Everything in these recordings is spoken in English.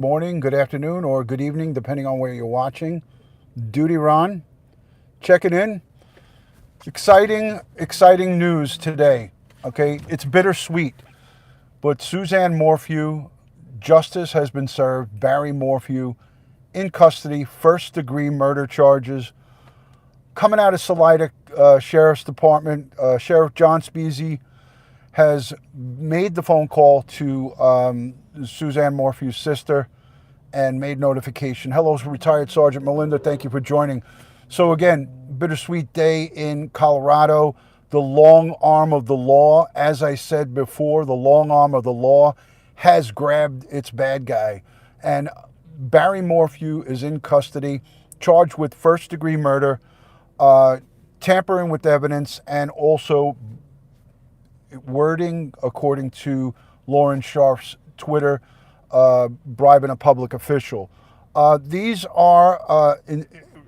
morning, good afternoon, or good evening, depending on where you're watching. DutyRon, checking in. Exciting news today. Okay, it's bittersweet, but Suzanne Morphew, justice has been served. Barry Morphew in custody, first-degree murder charges. Coming out of Salida Sheriff's Department, Sheriff John Speasy has made the phone call to Suzanne Morphew's sister and made notification. Hello, retired Sergeant Melinda. Thank you for joining. So again, bittersweet day in Colorado. The long arm of the law, as I said before, the long arm of the law has grabbed its bad guy. And Barry Morphew is in custody, charged with first-degree murder, uh, tampering with evidence, and also wording, according to Lauren Sharf's Twitter, bribing a public official. These are,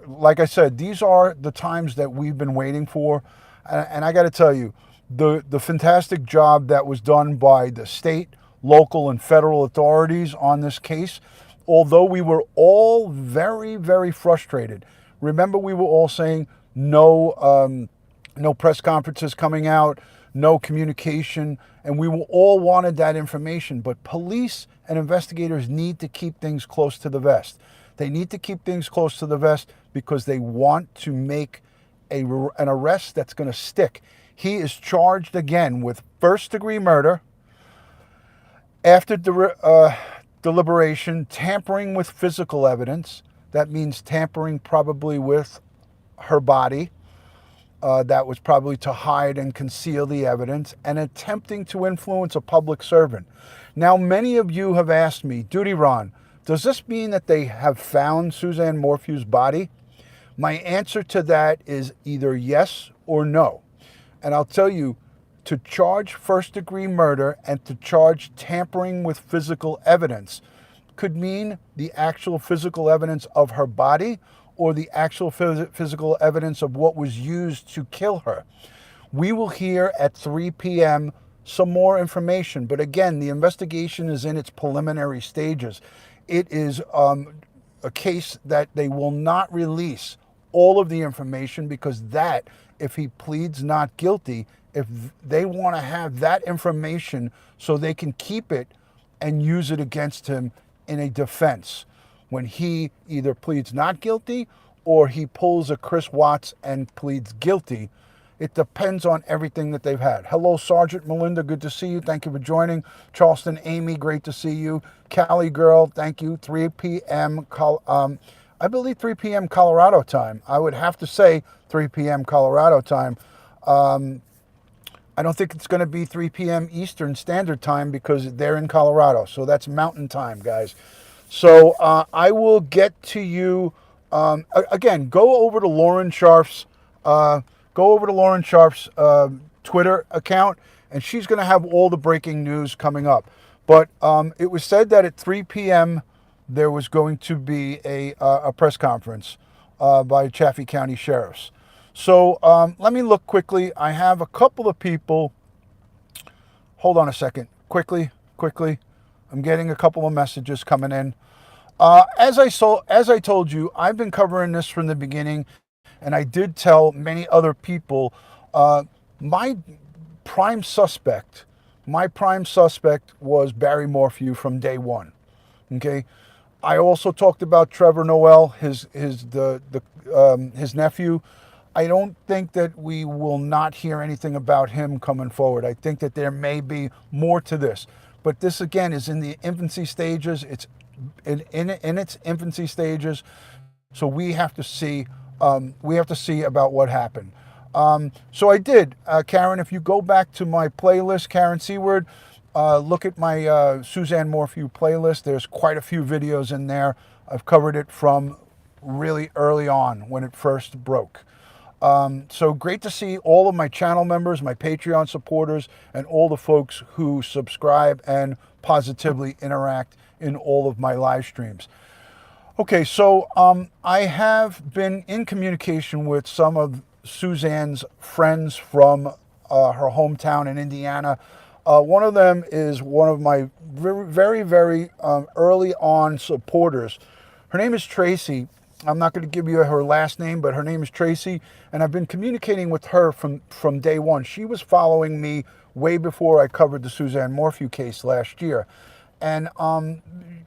like I said, these are the times that we've been waiting for. And I got to tell you, the fantastic job that was done by the state, local, and federal authorities on this case, although we were all very, very frustrated. Remember, we were all saying no press conferences coming out, no communication, and we all wanted that information. But police and investigators need to keep things close to the vest. They need to keep things close to the vest because they want to make an arrest that's going to stick. He is charged again with first-degree murder, after deliberation, tampering with physical evidence. That means tampering probably with her body. That was probably to hide and conceal the evidence, and attempting to influence a public servant. Now, many of you have asked me, DutyRon, does this mean that they have found Suzanne Morphew's body? My answer to that is either yes or no. And I'll tell you, to charge first-degree murder and to charge tampering with physical evidence could mean the actual physical evidence of her body or the actual physical evidence of what was used to kill her. We will hear at 3 p.m. some more information, but again, the investigation is in its preliminary stages. It is a case that they will not release all of the information because that, if he pleads not guilty, if they want to have that information so they can keep it and use it against him in a defense when he either pleads not guilty or he pulls a Chris Watts and pleads guilty. It depends on everything that they've had. Hello, Sergeant Melinda. Good to see you. Thank you for joining. Charleston Amy, great to see you. Cali Girl, thank you. 3 p.m. I believe 3 p.m. Colorado time. I would have to say 3 p.m. Colorado time. I don't think it's going to be 3 p.m. Eastern Standard Time because they're in Colorado. So that's Mountain Time, guys. So I will get to you. Again, go over to Lauren Sharf's Twitter account, and she's going to have all the breaking news coming up. But it was said that at 3 p.m. there was going to be a press conference by Chaffee County Sheriffs. So let me look quickly. I have a couple of people. Hold on a second. Quickly. I'm getting a couple of messages coming in. As I told you, I've been covering this from the beginning, and I did tell many other people my prime suspect was Barry Morphew from day one. Okay. I also talked about Trevor Noel, his nephew. I don't think that we will not hear anything about him coming forward. I think that there may be more to this, but this again is in the infancy stages. It's in its infancy stages, so we have to see. We have to see about what happened. So I did, Karen. If you go back to my playlist, Karen Seward, look at my Suzanne Morphew playlist. There's quite a few videos in there. I've covered it from really early on when it first broke. So great to see all of my channel members, my Patreon supporters, and all the folks who subscribe and positively interact in all of my live streams. Okay, so I have been in communication with some of Suzanne's friends from her hometown in Indiana. One of them is one of my very early on supporters. Her name is Tracy. I'm not going to give you her last name, but her name is Tracy, and I've been communicating with her from day one. She was following me way before I covered the Suzanne Morphew case last year, and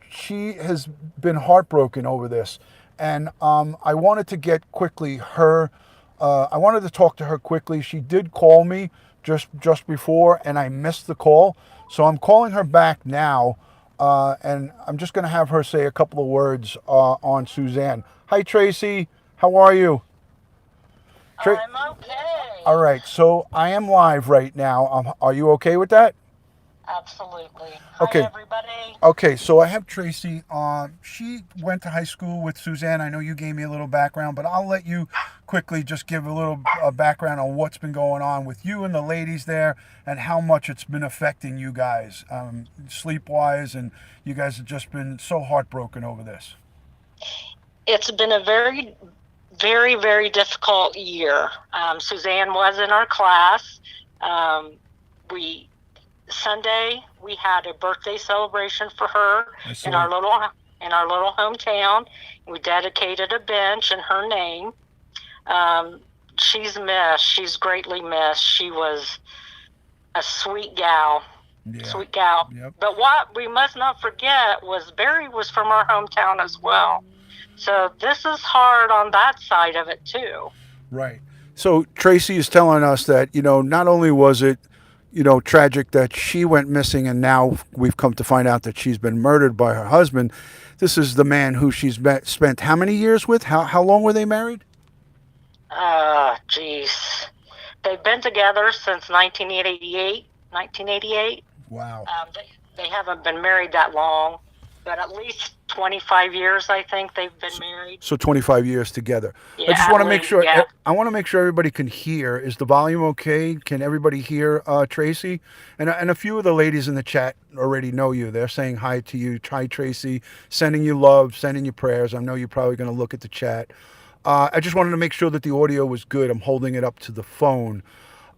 she has been heartbroken over this. And I wanted to get quickly her. I wanted to talk to her quickly. She did call me just before, and I missed the call. So I'm calling her back now, and I'm just going to have her say a couple of words on Suzanne. Hi, Tracy. How are you? I'm okay. All right. So I am live right now. Are you okay with that? Absolutely. Hi, Okay. everybody. Okay, so I have Tracy. She went to high school with Suzanne. I know you gave me a little background, but I'll let you quickly just give a little background on what's been going on with you and the ladies there, and how much it's been affecting you guys, sleep-wise, and you guys have just been so heartbroken over this. It's been a very difficult year. Suzanne was in our class. We Sunday we had a birthday celebration for her in our little hometown. We dedicated a bench in her name. She's missed. She's greatly missed. She was a sweet gal. Yeah. Sweet gal. Yep. But what we must not forget was Barry was from our hometown as well. So this is hard on that side of it too. Right. So Tracy is telling us that, not only was it, tragic that she went missing, and now we've come to find out that she's been murdered by her husband. This is the man who she's spent how many years with? How long were they married? Geez. They've been together since 1988. 1988. Wow. They haven't been married that long, but at least 25 years, I think they've been married. So 25 years together. Yeah, I just want to make sure. Yeah. I want to make sure everybody can hear. Is the volume okay? Can everybody hear Tracy? And a few of the ladies in the chat already know you. They're saying hi to you. Hi, Tracy. Sending you love. Sending you prayers. I know you're probably going to look at the chat. I just wanted to make sure that the audio was good. I'm holding it up to the phone.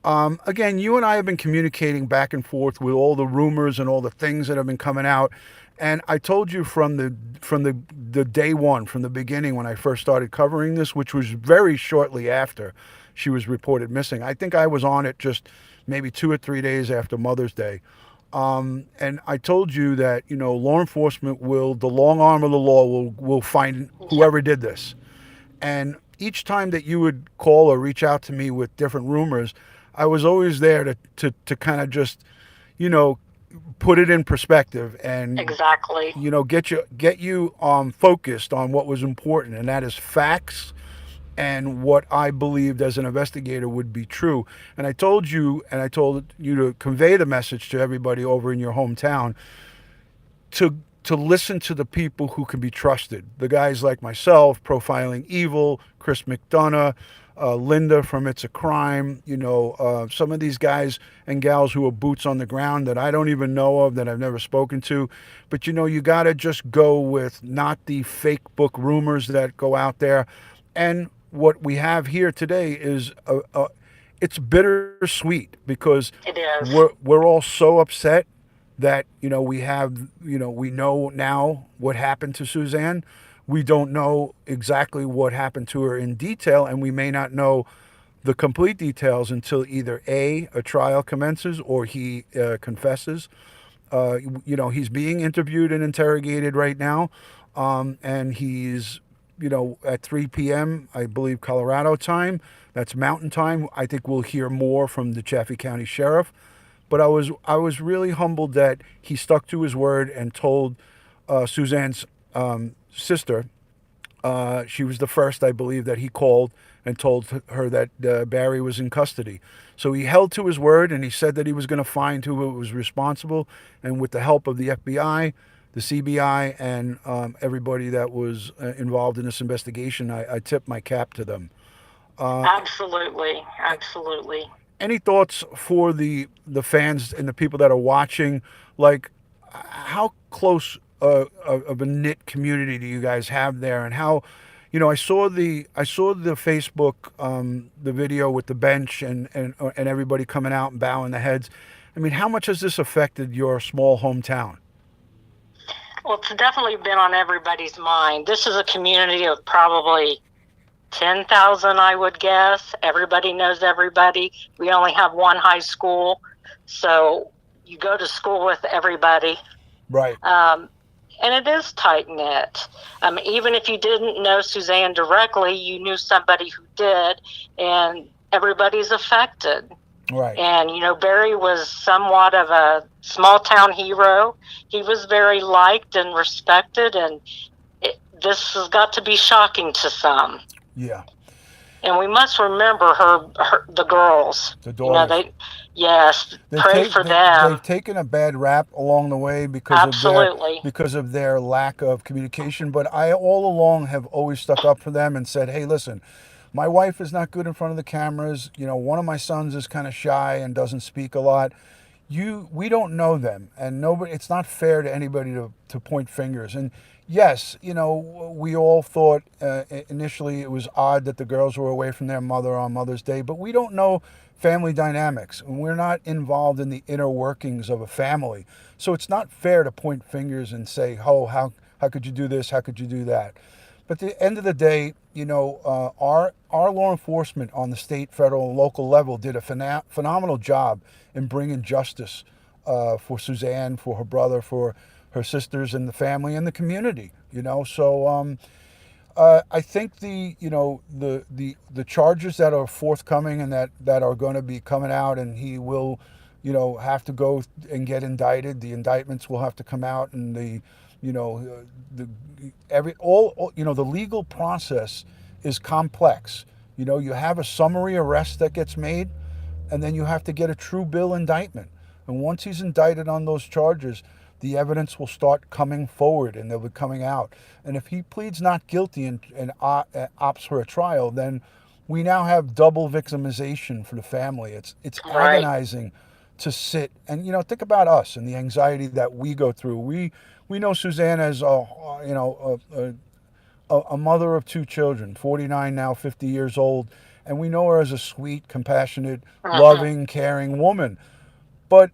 Again, you and I have been communicating back and forth with all the rumors and all the things that have been coming out. And I told you from the day one, from the beginning when I first started covering this, which was very shortly after she was reported missing. I think I was on it just maybe 2 or 3 days after Mother's Day. And I told you that, law enforcement the long arm of the law will find whoever did this. And each time that you would call or reach out to me with different rumors, I was always there to kind of just, put it in perspective and exactly, get you focused on what was important, and that is facts and what I believed as an investigator would be true. And I told you to convey the message to everybody over in your hometown to listen to the people who can be trusted. The guys like myself, Profiling Evil, Chris McDonough, Linda from It's a Crime, some of these guys and gals who are boots on the ground that I don't even know of, that I've never spoken to. But, you got to just go with not the fake book rumors that go out there. And what we have here today is it's bittersweet, because it is. We're all so upset that, we know now what happened to Suzanne. We don't know exactly what happened to her in detail, and we may not know the complete details until either A, a trial commences, or he confesses. He's being interviewed and interrogated right now, and he's, at 3 p.m., I believe, Colorado time. That's Mountain Time. I think we'll hear more from the Chaffee County Sheriff. But I was really humbled that he stuck to his word and told Suzanne's sister. She was the first, I believe, that he called and told her that Barry was in custody. So he held to his word, and he said that he was going to find who was responsible. And with the help of the FBI, the CBI, and everybody that was involved in this investigation, I tip my cap to them. Absolutely. Any thoughts for the fans and the people that are watching? Like, how close of a knit community do you guys have there, and how, I saw the Facebook the video with the bench and everybody coming out and bowing their heads, I mean, how much has this affected your small hometown? Well, it's definitely been on everybody's mind. This is a community of probably 10,000, I would guess. Everybody knows everybody. We only have one high school, so you go to school with everybody. Right. Um, and it is tight knit. Even if you didn't know Suzanne directly, you knew somebody who did, and everybody's affected. Right. And, Barry was somewhat of a small town hero. He was very liked and respected, and this has got to be shocking to some. Yeah. And we must remember the girls. The daughters. Yes, pray for them. They've taken a bad rap along the way Absolutely. because of their lack of communication. But I all along have always stuck up for them and said, hey, listen, my wife is not good in front of the cameras. One of my sons is kind of shy and doesn't speak a lot. We don't know them, and nobody. It's not fair to anybody to point fingers. And yes, we all thought initially it was odd that the girls were away from their mother on Mother's Day, but we don't know family dynamics, and we're not involved in the inner workings of a family. So it's not fair to point fingers and say, oh, how could you do this? How could you do that? But at the end of the day, our law enforcement on the state, federal, and local level did a phenomenal job in bringing justice for Suzanne, for her brother, for her sisters, and the family and the community. So I think the charges that are forthcoming and that are going to be coming out, and he will, have to go and get indicted. The indictments will have to come out, and the the legal process is complex. You have a summary arrest that gets made, and then you have to get a true bill indictment. And once he's indicted on those charges, the evidence will start coming forward and they'll be coming out. And if he pleads not guilty and opts for a trial, then we now have double victimization for the family. It's Right. agonizing to sit and think about us and the anxiety that we go through. We know Suzanne as a mother of two children, 49 now, 50 years old, and we know her as a sweet, compassionate, loving, caring woman. But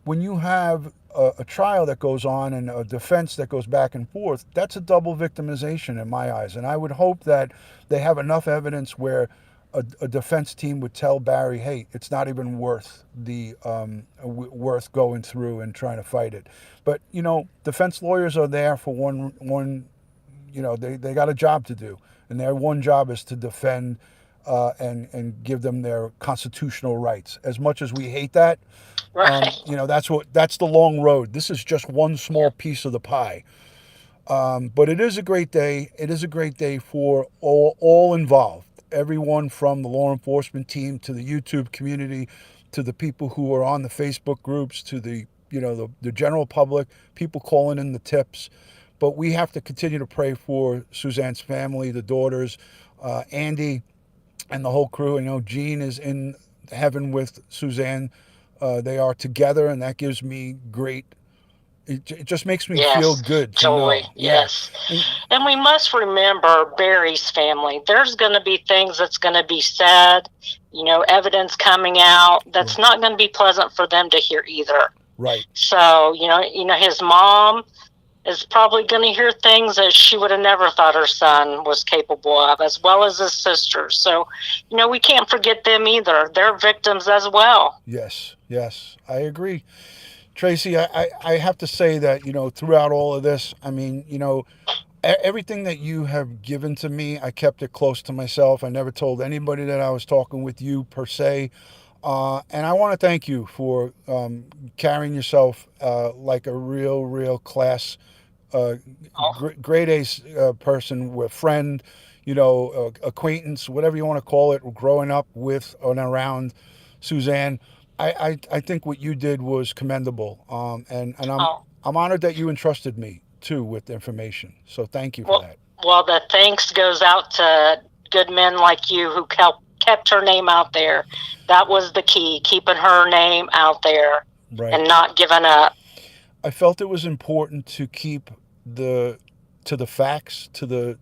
when you have a trial that goes on and a defense that goes back and forth, that's a double victimization in my eyes. And I would hope that they have enough evidence where a defense team would tell Barry, hey, it's not even worth worth going through and trying to fight it. But defense lawyers are there for one. They got a job to do, and their one job is to defend and give them their constitutional rights. As much as we hate that, Right. that's the long road. This is just one small piece of the pie. But it is a great day. It is a great day for all involved. Everyone from the law enforcement team to the YouTube community, to the people who are on the Facebook groups, to the general public, people calling in the tips. But we have to continue to pray for Suzanne's family, the daughters, Andy, and the whole crew. Gene is in heaven with Suzanne. They are together, and that gives me great. It just makes me feel good to joy. know. Yes. And we must remember Barry's family. There's going to be things that's going to be said, evidence coming out that's not going to be pleasant for them to hear either. Right. So, his mom is probably going to hear things that she would have never thought her son was capable of, as well as his sisters. So, we can't forget them either. They're victims as well. Yes, I agree. Tracy, I have to say that, throughout all of this, I mean, everything that you have given to me, I kept it close to myself. I never told anybody that I was talking with you per se. And I want to thank you for carrying yourself like a real class, grade A person, with friend, acquaintance, whatever you want to call it, growing up with and around Suzanne. I think what you did was commendable, and I'm honored that you entrusted me too with information. So thank you for that. Well, the thanks goes out to good men like you who kept her name out there. That was the key, keeping her name out there, right, and not giving up. I felt it was important to keep the facts, to the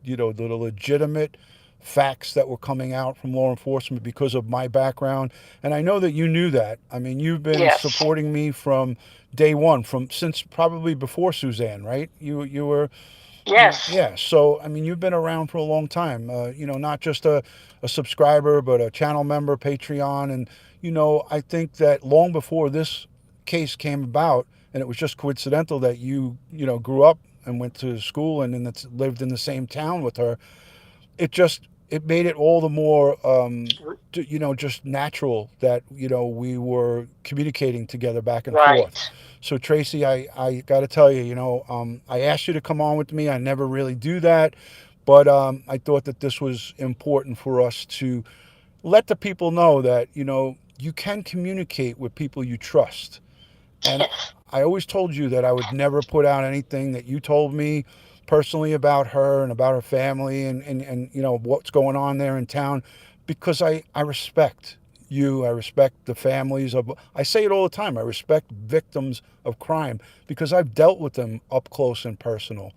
legitimate facts that were coming out from law enforcement because of my background. And I know that you knew that. I mean, you've been Yes. supporting me from day one, since probably before Suzanne, right? You were. Yes. Yeah, so I mean, you've been around for a long time. Not just a subscriber, but a channel member, Patreon, and I think that long before this case came about, and it was just coincidental that you grew up and went to school and lived in the same town with her. It made it all the more just natural that we were communicating together back and Right. forth. So Tracy, I got to tell you, I asked you to come on with me. I never really do that, but I thought that this was important for us to let the people know that you can communicate with people you trust. And I always told you that I would never put out anything that you told me personally about her and about her family and what's going on there in town, because I respect you. I respect the families of, I say it all the time, I respect victims of crime because I've dealt with them up close and personal.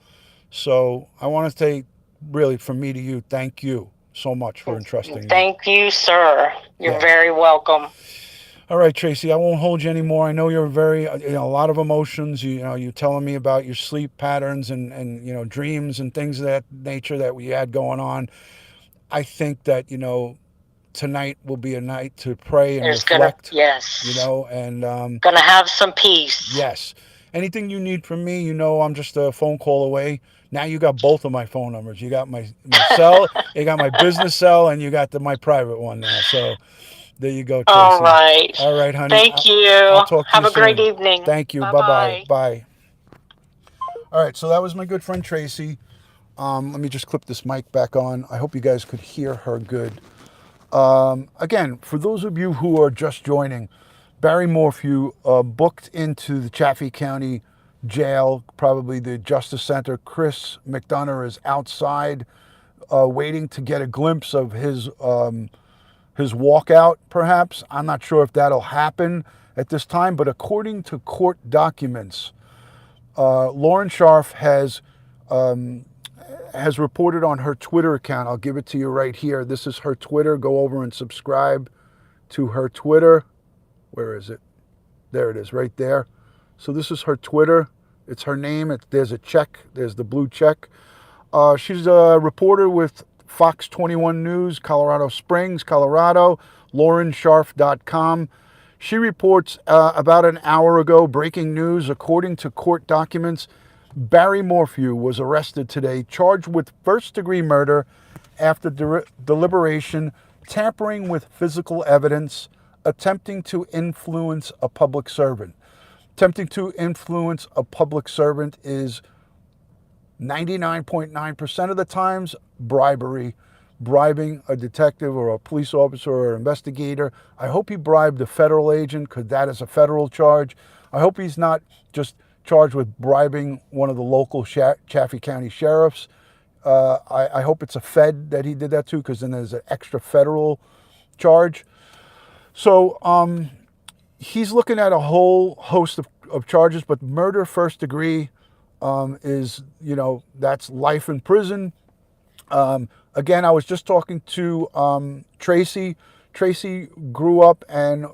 So I want to say, really, from me to you, thank you so much for entrusting me. Thank you, sir. You're very welcome. All right, Tracy, I won't hold you anymore. I know you're very, a lot of emotions. You're telling me about your sleep patterns and dreams and things of that nature that we had going on. I think that, tonight will be a night to pray and reflect. Yes. And gonna have some peace. Yes. Anything you need from me, I'm just a phone call away. Now you got both of my phone numbers. You got my cell, you got my business cell, and you got my private one now. So there you go, Tracy. All right. All right, honey. Thank you. I'll talk to Have you a great soon. evening. Thank you. Bye-bye. Bye. All right, so that was my good friend Tracy. Let me just clip this mic back on. I hope you guys could hear her good. Again, for those of you who are just joining, Barry Morphew booked into the Chaffee County Jail, probably the Justice Center. Chris McDonough is outside waiting to get a glimpse of his walkout, perhaps. I'm not sure if that'll happen at this time, but according to court documents, Lauren Scharf has reported on her Twitter account. I'll give it to you right here. This is her Twitter. Go over and subscribe to her Twitter. Where is it? There it is, right there. So this is her Twitter. It's her name. There's a check. There's the blue check. She's a reporter with Fox 21 News, Colorado Springs, Colorado, LaurenScharf.com. She reports about an hour ago, breaking news, according to court documents, Barry Morphew was arrested today, charged with first-degree murder after deliberation, tampering with physical evidence, attempting to influence a public servant. Attempting to influence a public servant is 99.9% of the times bribery, bribing a detective or a police officer or an investigator. I hope he bribed a federal agent because that is a federal charge. I hope he's not just charged with bribing one of the local Chaffee County sheriffs. I hope it's a Fed that he did that to, because then there's an extra federal charge. So he's looking at a whole host of charges, but murder first degree is, that's life in prison. Again, I was just talking to Tracy. Tracy grew up and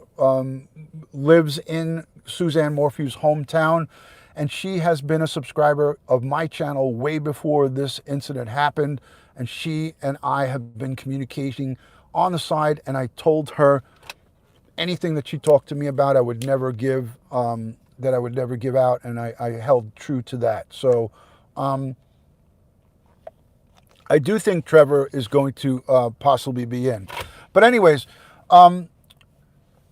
lives in Suzanne Morphew's hometown, and she has been a subscriber of my channel way before this incident happened, and she and I have been communicating on the side, and I told her anything that she talked to me about I would never give, that I would never give out, and I held true to that. So I do think Trevor is going to possibly be in. But anyways,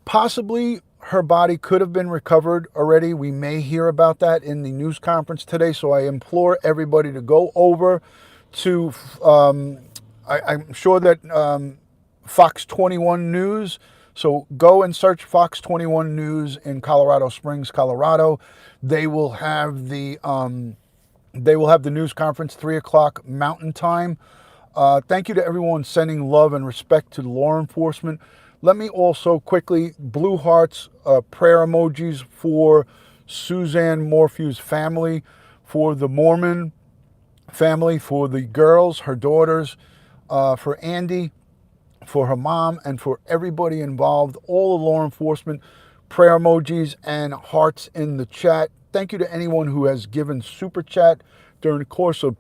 possibly her body could have been recovered already. We may hear about that in the news conference today. So I implore everybody to go over to, I'm sure that Fox 21 News. So go and search Fox 21 News in Colorado Springs, Colorado. They will have the news conference 3:00 Mountain Time. Thank you to everyone sending love and respect to law enforcement. Let me also quickly, blue hearts, prayer emojis for Suzanne Morphew's family, for the Mormon family, for the girls, her daughters. for Andy, for her mom, and for everybody involved, all the law enforcement. Prayer emojis and hearts in the chat. Thank you to anyone who has given super chat during the course of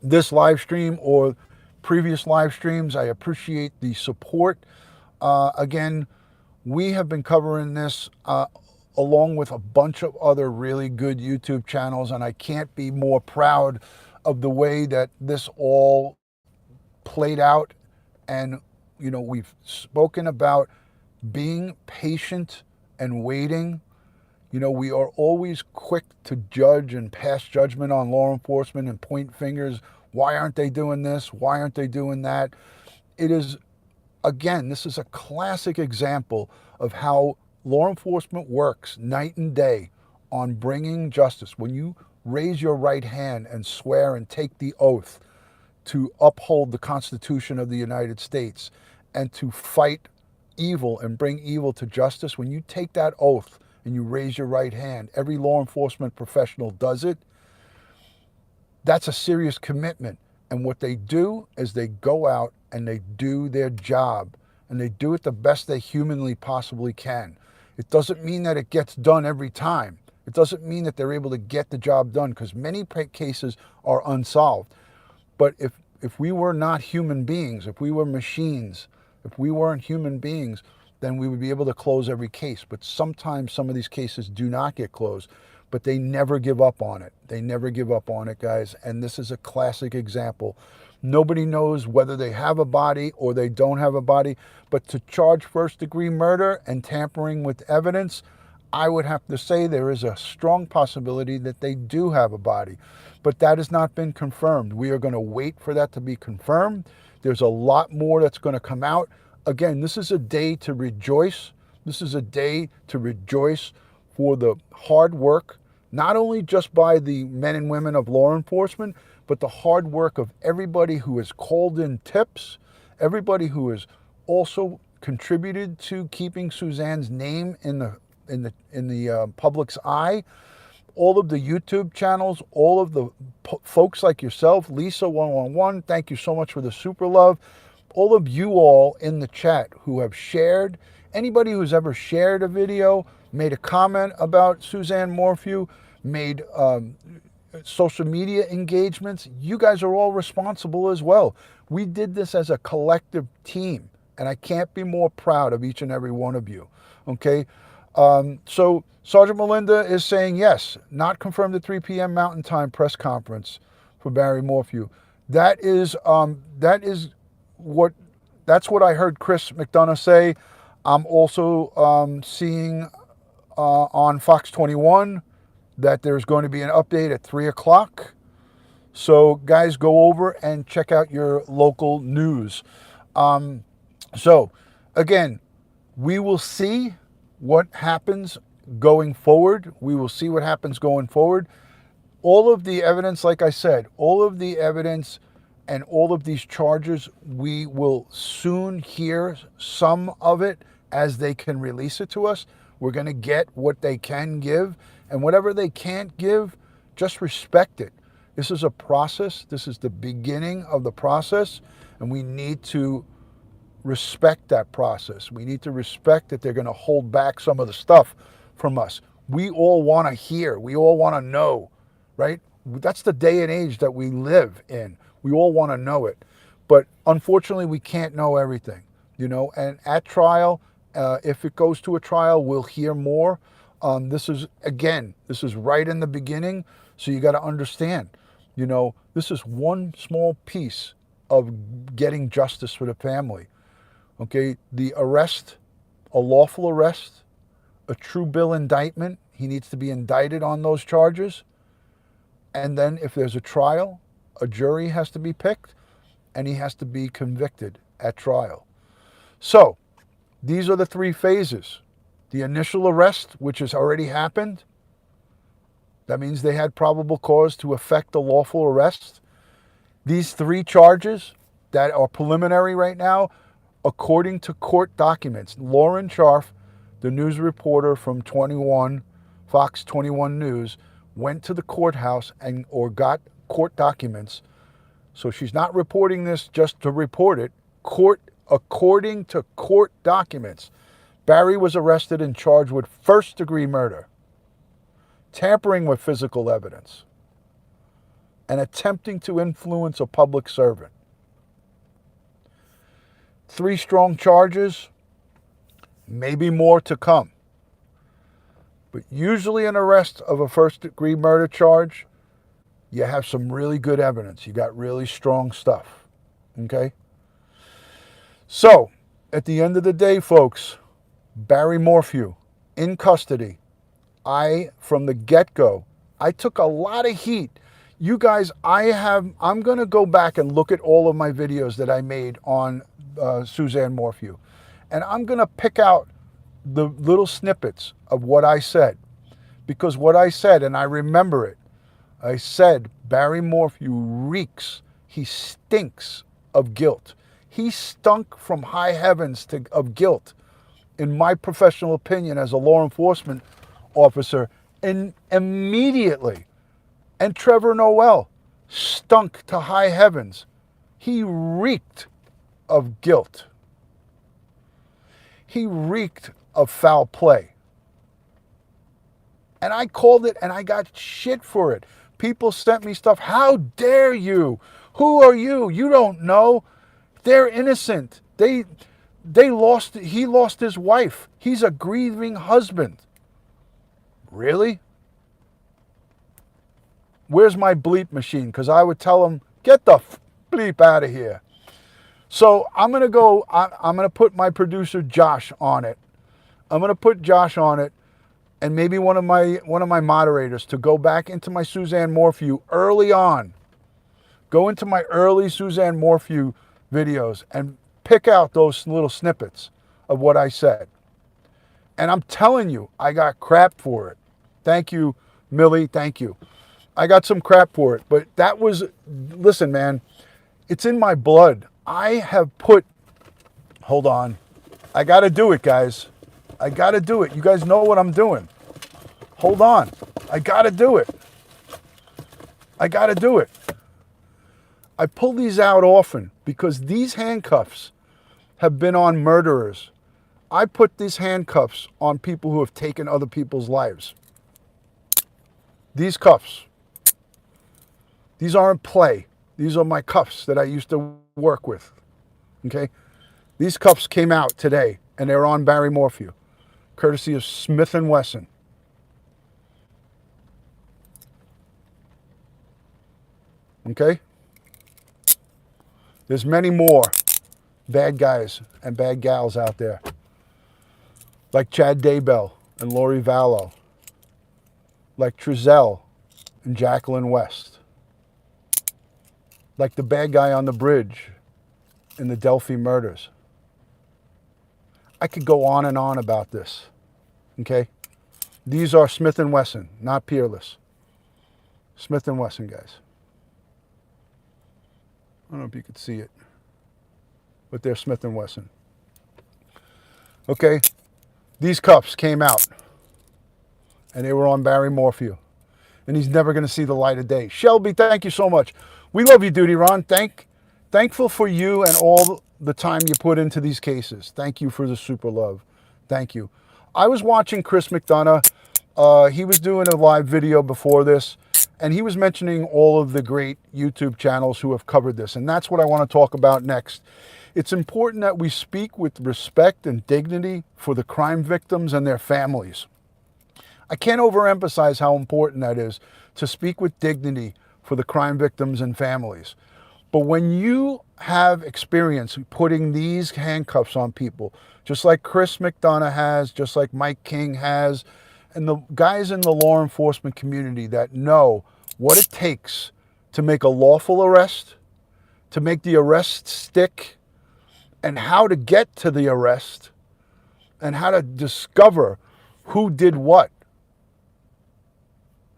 this live stream or previous live streams. I appreciate the support. Again, we have been covering this along with a bunch of other really good YouTube channels, and I can't be more proud of the way that this all played out. And, you know, we've spoken about being patient and waiting. You know, we are always quick to judge and pass judgment on law enforcement and point fingers. Why aren't they doing this? Why aren't they doing that? It is, again, this is a classic example of how law enforcement works night and day on bringing justice. When you raise your right hand and swear and take the oath to uphold the Constitution of the United States and to fight evil and bring evil to justice, when you take that oath and you raise your right hand, every law enforcement professional does it. That's a serious commitment. And what they do is they go out and they do their job, and they do it the best they humanly possibly can. It doesn't mean that it gets done every time. It doesn't mean that they're able to get the job done, because many cases are unsolved. But if we were not human beings, if we were machines, if we weren't human beings, then we would be able to close every case. But sometimes some of these cases do not get closed, but they never give up on it. They never give up on it, guys. And this is a classic example. Nobody knows whether they have a body or they don't have a body, but to charge first-degree murder and tampering with evidence, I would have to say there is a strong possibility that they do have a body. But that has not been confirmed. We are going to wait for that to be confirmed. There's a lot more that's going to come out. Again, this is a day to rejoice. This is a day to rejoice for the hard work, not only just by the men and women of law enforcement, but the hard work of everybody who has called in tips, everybody who has also contributed to keeping Suzanne's name in the public's eye. All of the YouTube channels, all of the folks like yourself, Lisa111, thank you so much for the super love. All of you all in the chat who have shared, anybody who's ever shared a video, made a comment about Suzanne Morphew, made social media engagements, you guys are all responsible as well. We did this as a collective team, and I can't be more proud of each and every one of you, okay? So Sergeant Melinda is saying yes, not confirmed at 3 p.m. Mountain Time press conference for Barry Morphew. That's what I heard Chris McDonough say. I'm also seeing on Fox 21 that there's going to be an update at 3 o'clock. So guys, go over and check out your local news. So again, we will see what happens going forward. We will see what happens going forward. All of the evidence, like I said, all of the evidence and all of these charges, we will soon hear some of it as they can release it to us. We're going to get what they can give, and whatever they can't give, just respect it. This is a process. This is the beginning of the process, and we need to respect that process. We need to respect that they're going to hold back some of the stuff from us. We all want to hear. We all want to know, right? That's the day and age that we live in. We all want to know it. But unfortunately, we can't know everything, you know, and at trial, if it goes to a trial, we'll hear more. This is right in the beginning. So you got to understand, you know, this is one small piece of getting justice for the family. Okay, the arrest, a lawful arrest, a true bill indictment. He needs to be indicted on those charges. And then if there's a trial, a jury has to be picked and he has to be convicted at trial. So these are the three phases. The initial arrest, which has already happened. That means they had probable cause to effect a lawful arrest. These three charges that are preliminary right now, according to court documents, Lauren Scharf, the news reporter from Fox 21 News, went to the courthouse or got court documents So she's not reporting this just to report it. According to court documents, Barry was arrested and charged with first-degree murder, tampering with physical evidence, and attempting to influence a public servant. 3 strong charges, maybe more to come. But usually an arrest of a first-degree murder charge, you have some really good evidence. You got really strong stuff, okay? So, at the end of the day, folks, Barry Morphew in custody. From the get-go, I took a lot of heat. You guys, I'm going to go back and look at all of my videos that I made on Suzanne Morphew. And I'm going to pick out the little snippets of what I said. Because what I said, and I remember it, I said Barry Morphew reeks, he stinks of guilt. He stunk from high heavens of guilt, in my professional opinion as a law enforcement officer, and immediately. And Trevor Noel stunk to high heavens. He reeked of guilt. He reeked of foul play. And I called it, and I got shit for it. People sent me stuff. How dare you? Who are you? You don't know. They're innocent. He lost his wife. He's a grieving husband. Really? Where's my bleep machine? Because I would tell him, get the bleep out of here. So I'm going to put my producer Josh on it. I'm going to put Josh on it, and maybe one of my moderators to go back into my Suzanne Morphew early on. Go into my early Suzanne Morphew videos and pick out those little snippets of what I said. And I'm telling you, I got crap for it. Thank you, Millie. Thank you. I got some crap for it. But that was, listen, man, it's in my blood. I have put, hold on. I got to do it, guys. I got to do it. You guys know what I'm doing. Hold on. I got to do it. I got to do it. I pull these out often because these handcuffs have been on murderers. I put these handcuffs on people who have taken other people's lives. These cuffs. These aren't play. These are my cuffs that I used to work with. Okay? These cuffs came out today, and they're on Barry Morphew, courtesy of Smith & Wesson. Okay? There's many more bad guys and bad gals out there, like Chad Daybell and Lori Vallow, like Trezell and Jacqueline West, like the bad guy on the bridge in the Delphi murders. I could go on and on about this, okay? These are Smith & Wesson, not Peerless. Smith & Wesson, guys. I don't know if you could see it, but they're Smith & Wesson. Okay, these cuffs came out, and they were on Barry Morphew, and he's never going to see the light of day. Shelby, thank you so much. We love you, DutyRon. Thankful for you and all the time you put into these cases. Thank you for the super love. Thank you. I was watching Chris McDonough. He was doing a live video before this, and he was mentioning all of the great YouTube channels who have covered this, and that's what I want to talk about next. It's important that we speak with respect and dignity for the crime victims and their families. I can't overemphasize how important that is, to speak with dignity for the crime victims and families. But when you have experience putting these handcuffs on people, just like Chris McDonough has, just like Mike King has, and the guys in the law enforcement community that know what it takes to make a lawful arrest, to make the arrest stick, and how to get to the arrest, and how to discover who did what.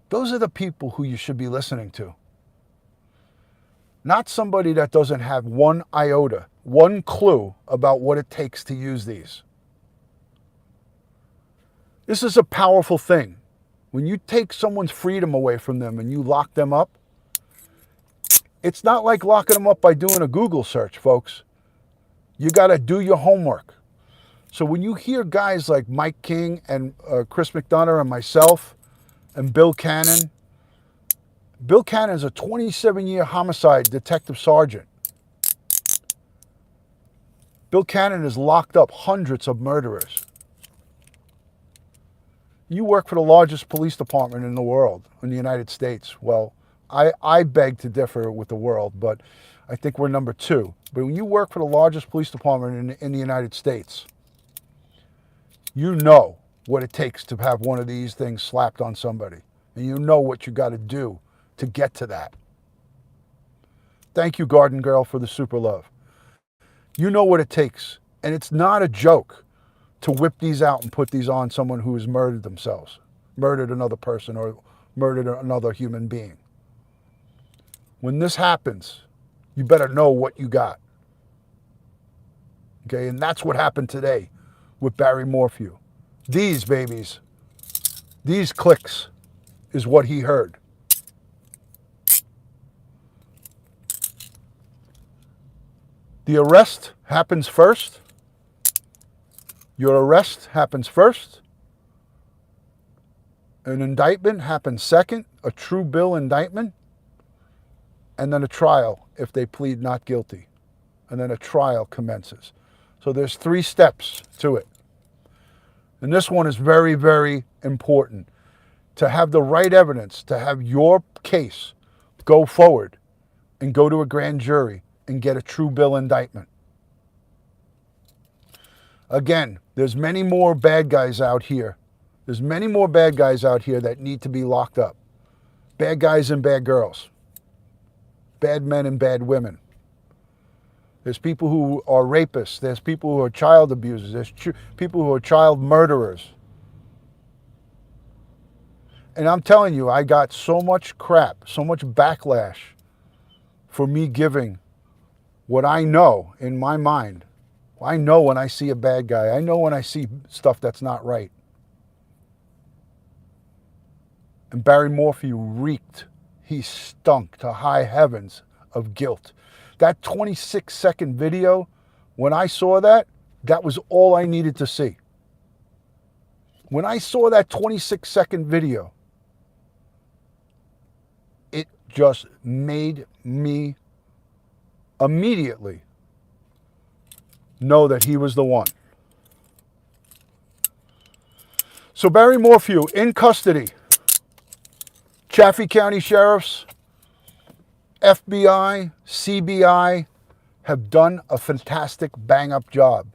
Those are the people who you should be listening to. Not somebody that doesn't have one iota, one clue about what it takes to use these. This is a powerful thing. When you take someone's freedom away from them and you lock them up, It's not like locking them up by doing a Google search, folks. You got to do your homework. So when you hear guys like Mike King and Chris McDonough and myself and Bill Cannon is a 27-year homicide detective sergeant. Bill Cannon has locked up hundreds of murderers. You work for the largest police department in the world, in the United States. Well, I beg to differ with the world, but I think we're number 2. But when you work for the largest police department in the United States, you know what it takes to have one of these things slapped on somebody. And you know what you got to do to get to that. Thank you, Garden Girl, for the super love. You know what it takes. And it's not a joke to whip these out and put these on someone who has murdered themselves, murdered another person, or murdered another human being. When this happens, you better know what you got. Okay, and that's what happened today with Barry Morphew. These babies, these clicks is what he heard. The arrest happens first. Your arrest happens first. An indictment happens second, a true bill indictment, and then a trial if they plead not guilty. And then a trial commences. So there's 3 steps to it. And this one is very, very important. To have the right evidence, to have your case go forward and go to a grand jury and get a true bill indictment. Again, there's many more bad guys out here. There's many more bad guys out here that need to be locked up. Bad guys and bad girls. Bad men and bad women. There's people who are rapists. There's people who are child abusers. There's people who are child murderers. And I'm telling you, I got so much crap, so much backlash for me giving what I know in my mind. I know when I see a bad guy. I know when I see stuff that's not right. And Barry Morphew reeked. He stunk to high heavens of guilt. That 26-second video, when I saw that, that was all I needed to see. When I saw that 26-second video, it just made me immediately know that he was the one. So Barry Morphew in custody. Chaffee County Sheriffs, FBI, CBI have done a fantastic bang-up job.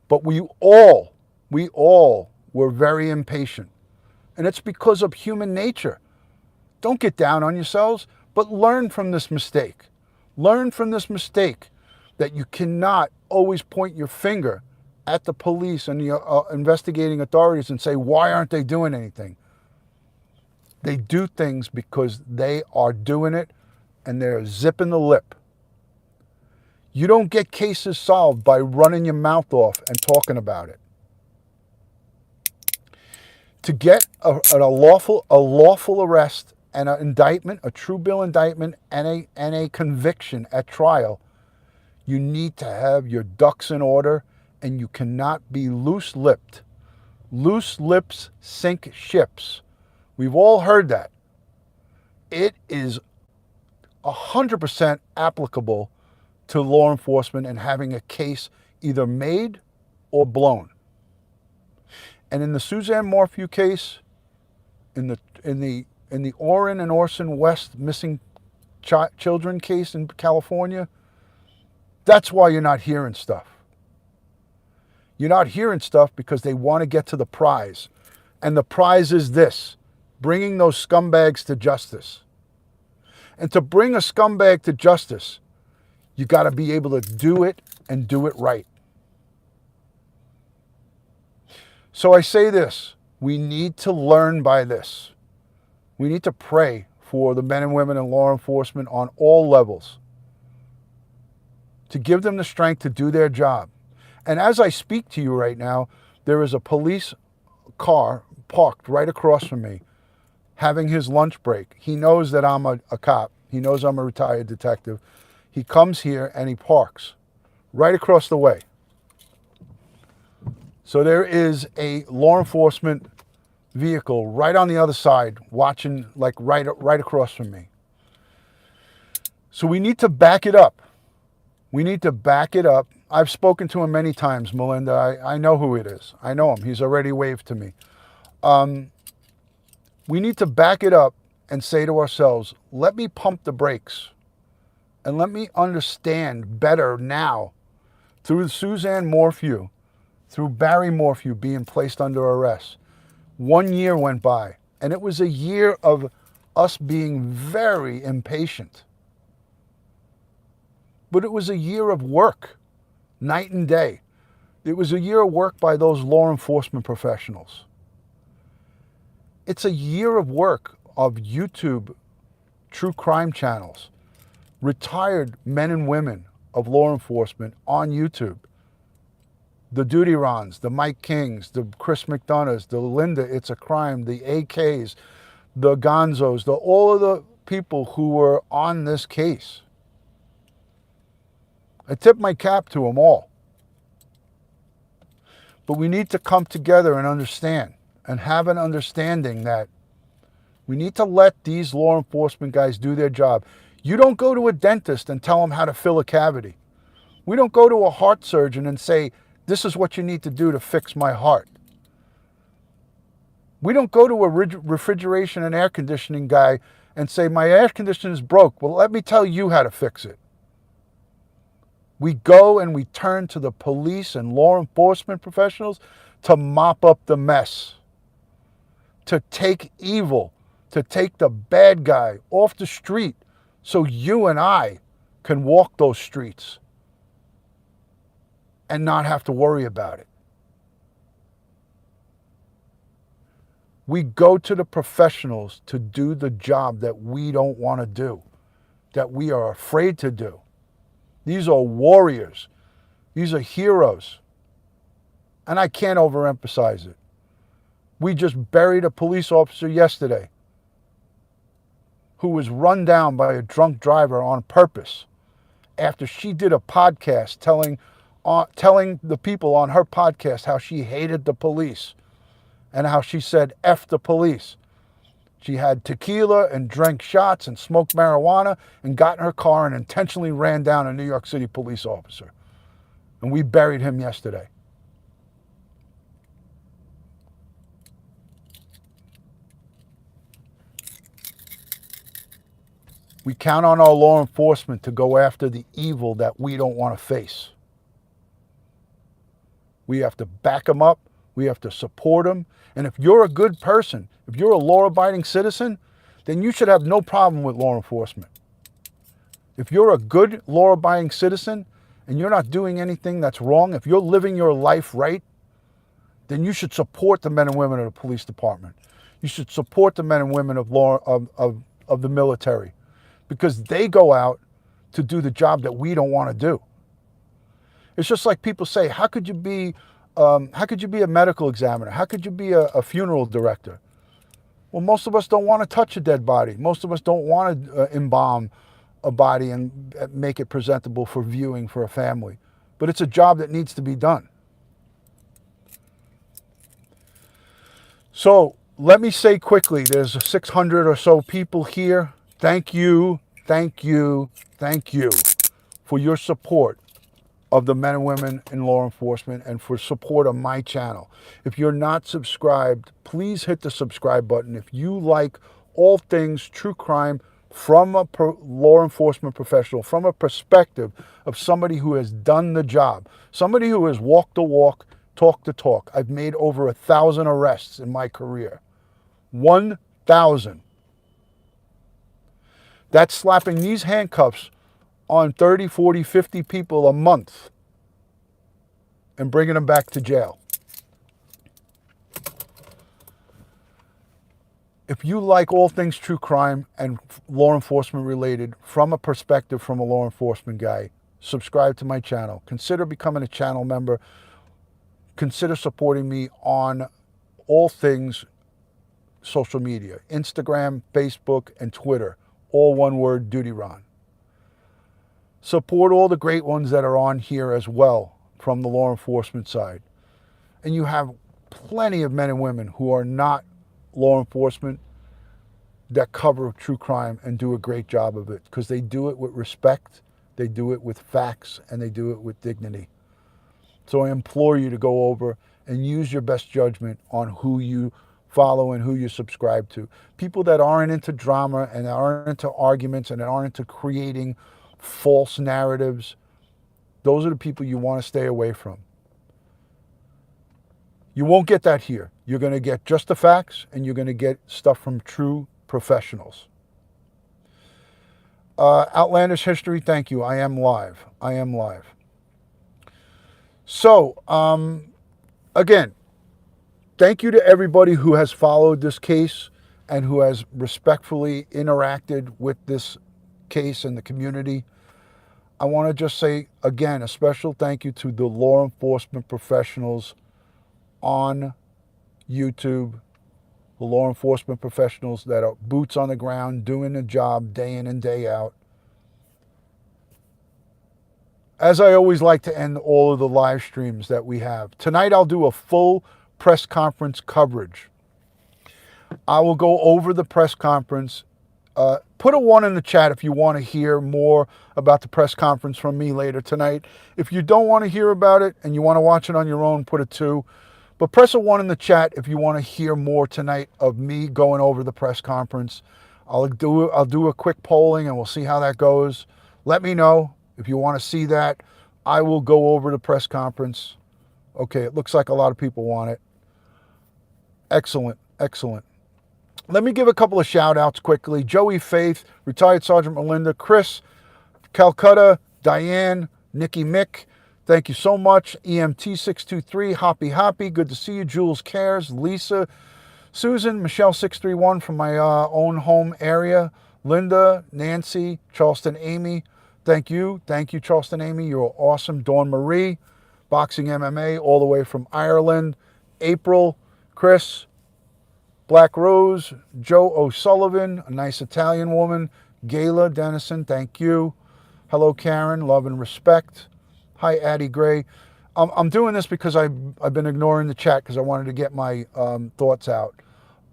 But we all were very impatient. And it's because of human nature. Don't get down on yourselves, but learn from this mistake. Learn from this mistake that you cannot always point your finger at the police and the investigating authorities and say, why aren't they doing anything? They do things because they are doing it and they're zipping the lip. You don't get cases solved by running your mouth off and talking about it. To get a lawful arrest and an indictment, a true bill indictment, and a conviction at trial, you need to have your ducks in order, and you cannot be loose-lipped. Loose lips sink ships. We've all heard that. It is 100% applicable to law enforcement and having a case either made or blown. And in the Suzanne Morphew case, in the Orrin and Orson West missing children case in California, that's why you're not hearing stuff. You're not hearing stuff because they want to get to the prize. And the prize is this: bringing those scumbags to justice. And to bring a scumbag to justice, you got to be able to do it and do it right. So I say this: we need to learn by this. We need to pray for the men and women in law enforcement on all levels, to give them the strength to do their job. And as I speak to you right now, there is a police car parked right across from me, having his lunch break. He knows that I'm a cop. He knows I'm a retired detective. He comes here and he parks right across the way. So there is a law enforcement vehicle right on the other side watching, like right across from me. So we need to back it up. We need to back it up. I've spoken to him many times, Melinda. I know who it is. I know him. He's already waved to me. We need to back it up and say to ourselves, let me pump the brakes and let me understand better now through Suzanne Morphew, through Barry Morphew being placed under arrest. 1 year went by, and it was a year of us being very impatient. But it was a year of work, night and day. It was a year of work by those law enforcement professionals. It's a year of work of YouTube true crime channels, retired men and women of law enforcement on YouTube. The DutyRons, the Mike Kings, the Chris McDonoughs, the Linda It's a Crime, the AKs, the Gonzos, all of the people who were on this case. I tip my cap to them all. But we need to come together and understand and have an understanding that we need to let these law enforcement guys do their job. You don't go to a dentist and tell them how to fill a cavity. We don't go to a heart surgeon and say, this is what you need to do to fix my heart. We don't go to a refrigeration and air conditioning guy and say, my air conditioner is broke. Well, let me tell you how to fix it. We go and we turn to the police and law enforcement professionals to mop up the mess, to take evil, to take the bad guy off the street so you and I can walk those streets and not have to worry about it. We go to the professionals to do the job that we don't want to do, that we are afraid to do. These are warriors. These are heroes. And I can't overemphasize it. We just buried a police officer yesterday who was run down by a drunk driver on purpose after she did a podcast telling the people on her podcast how she hated the police and how she said, F the police. She had tequila and drank shots and smoked marijuana and got in her car and intentionally ran down a New York City police officer. And we buried him yesterday. We count on our law enforcement to go after the evil that we don't want to face. We have to back them up. We have to support them. And if you're a good person, if you're a law-abiding citizen, then you should have no problem with law enforcement. If you're a good law-abiding citizen and you're not doing anything that's wrong, if you're living your life right, then you should support the men and women of the police department. You should support the men and women of the military, because they go out to do the job that we don't want to do. It's just like people say, how could you be a medical examiner? How could you be a funeral director? Well, most of us don't want to touch a dead body. Most of us don't want to embalm a body and make it presentable for viewing for a family. But it's a job that needs to be done. So let me say quickly, there's 600 or so people here. Thank you for your support of the men and women in law enforcement and for support of my channel. If you're not subscribed, please hit the subscribe button. If you like all things true crime from a law enforcement professional, from a perspective of somebody who has done the job, somebody who has walked the walk, talked the talk. I've made over 1,000 arrests in my career. 1,000. That's slapping these handcuffs on 30, 40, 50 people a month and bringing them back to jail. If you like all things true crime and law enforcement related from a perspective from a law enforcement guy, subscribe to my channel. Consider becoming a channel member. Consider supporting me on all things social media, Instagram, Facebook, and Twitter. all one word, DutyRon. Support all the great ones that are on here as well from the law enforcement side. And you have plenty of men and women who are not law enforcement that cover true crime and do a great job of it, because they do it with respect, they do it with facts, and they do it with dignity. So I implore you to go over and use your best judgment on who you follow and who you subscribe to. People that aren't into drama and aren't into arguments and aren't into creating false narratives, those are the people you want to stay away from. You won't get that here. You're going to get just the facts, and you're going to get stuff from true professionals. Outlandish History, thank you. I am live. So, again, thank you to everybody who has followed this case and who has respectfully interacted with this case in the community. I want to just say, again, a special thank you to the law enforcement professionals on YouTube, the law enforcement professionals that are boots on the ground, doing the job day in and day out. As I always like to end all of the live streams that we have, tonight I'll do a full press conference coverage. I will go over the press conference. Put a 1 in the chat if you want to hear more about the press conference from me later tonight. If you don't want to hear about it and you want to watch it on your own, put a 2. But press a 1 in the chat if you want to hear more tonight of me going over the press conference. I'll do a quick polling and we'll see how that goes. Let me know if you want to see that. I will go over the press conference. Okay, it looks like a lot of people want it. Excellent. Let me give a couple of shout outs quickly. Joey Faith, Retired Sergeant Melinda, Chris, Calcutta, Diane, Nikki Mick, thank you so much. EMT623, Hoppy, good to see you. Jules Cares, Lisa, Susan, Michelle 631 from my own home area, Linda, Nancy, Charleston Amy, thank you, Charleston Amy, you're awesome. Dawn Marie, Boxing MMA, all the way from Ireland. April, Chris, Black Rose, Joe O'Sullivan, a nice Italian woman. Gayla Dennison, thank you. Hello, Karen, love and respect. Hi, Addie Gray. I'm doing this because I've been ignoring the chat because I wanted to get my thoughts out.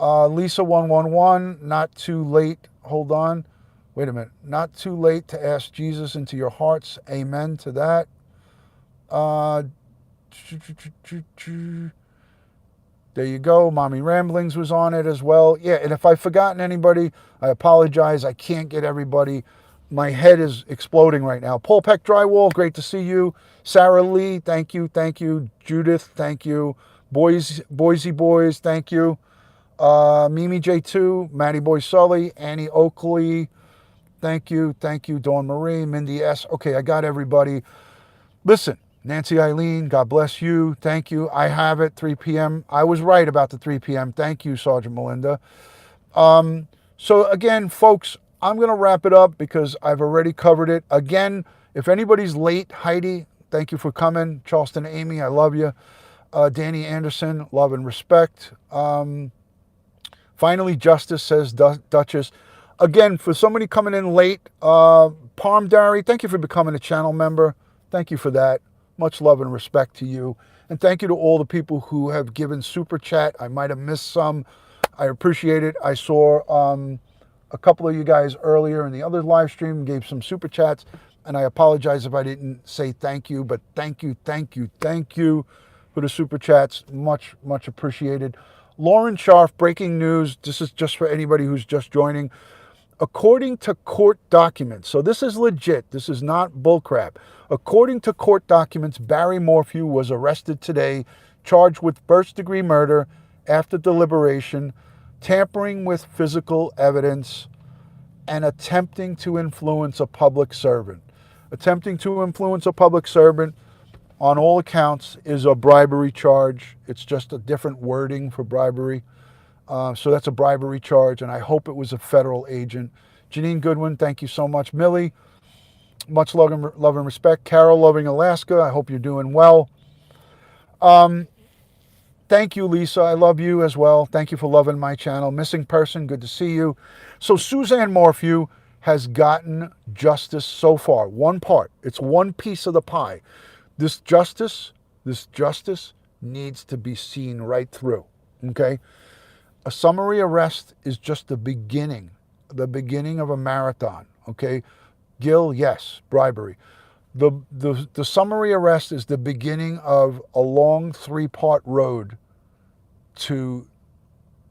Lisa111, not too late. Hold on. Wait a minute. Not too late to ask Jesus into your hearts. Amen to that. There you go. Mommy Ramblings was on it as well. Yeah, and if I've forgotten anybody, I apologize. I can't get everybody. My head is exploding right now. Paul Peck Drywall, great to see you. Sarah Lee, thank you. Judith, thank you. Boise Boys, thank you. Mimi J2, Maddie Boy Sully, Annie Oakley, thank you. Dawn Marie, Mindy S. Okay, I got everybody. Listen, Nancy Eileen, God bless you. Thank you. I have it, 3 p.m. I was right about the 3 p.m. Thank you, Sergeant Melinda. So again, folks, I'm going to wrap it up because I've already covered it. Again, if anybody's late, Heidi, thank you for coming. Charleston Amy, I love you. Danny Anderson, love and respect. Finally, Justice, says Duchess. Again, for somebody coming in late, Palm Dari, thank you for becoming a channel member. Thank you for that. Much love and respect to you. And thank you to all the people who have given Super Chat. I might have missed some. I appreciate it. I saw a couple of you guys earlier in the other live stream gave some Super Chats. And I apologize if I didn't say thank you. But thank you for the Super Chats. Much appreciated. Lauren Scharf, breaking news. This is just for anybody who's just joining. According to court documents, so this is legit, this is not bullcrap. According to court documents, Barry Morphew was arrested today, charged with first-degree murder after deliberation, tampering with physical evidence, and attempting to influence a public servant. Attempting to influence a public servant, on all accounts, is a bribery charge. It's just a different wording for bribery. So that's a bribery charge, and I hope it was a federal agent. Janine Goodwin, thank you so much. Millie, much love and respect. Carol, loving Alaska, I hope you're doing well. Thank you, Lisa, I love you as well. Thank you for loving my channel. Missing person, good to see you. So Suzanne Morphew has gotten justice so far. One part. It's one piece of the pie. This justice needs to be seen right through. Okay? A summary arrest is just the beginning of a marathon. Okay? Gil, yes, bribery. The summary arrest is the beginning of a long 3-part road to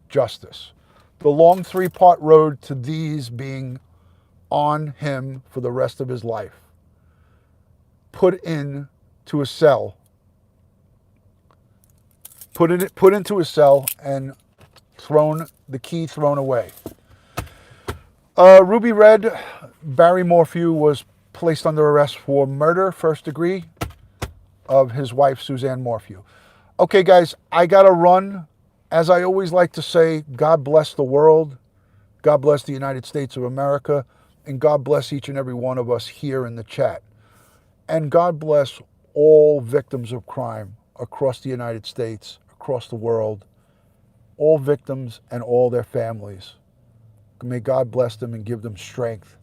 justice. The long 3-part road to these being on him for the rest of his life. Put into a cell. Put into a cell and the key thrown away. Ruby Red, Barry Morphew was placed under arrest for murder, first degree, of his wife, Suzanne Morphew. Okay, guys, I got to run. As I always like to say, God bless the world. God bless the United States of America. And God bless each and every one of us here in the chat. And God bless all victims of crime across the United States, across the world, all victims and all their families. May God bless them and give them strength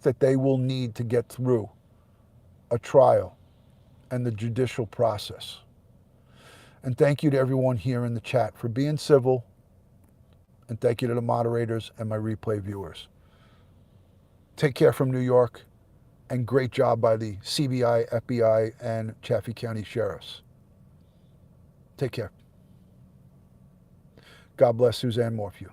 that they will need to get through a trial and the judicial process. And thank you to everyone here in the chat for being civil, and thank you to the moderators and my replay viewers. Take care from New York, and great job by the CBI, FBI, and Chaffee County Sheriffs. Take care. God bless Suzanne Morphew.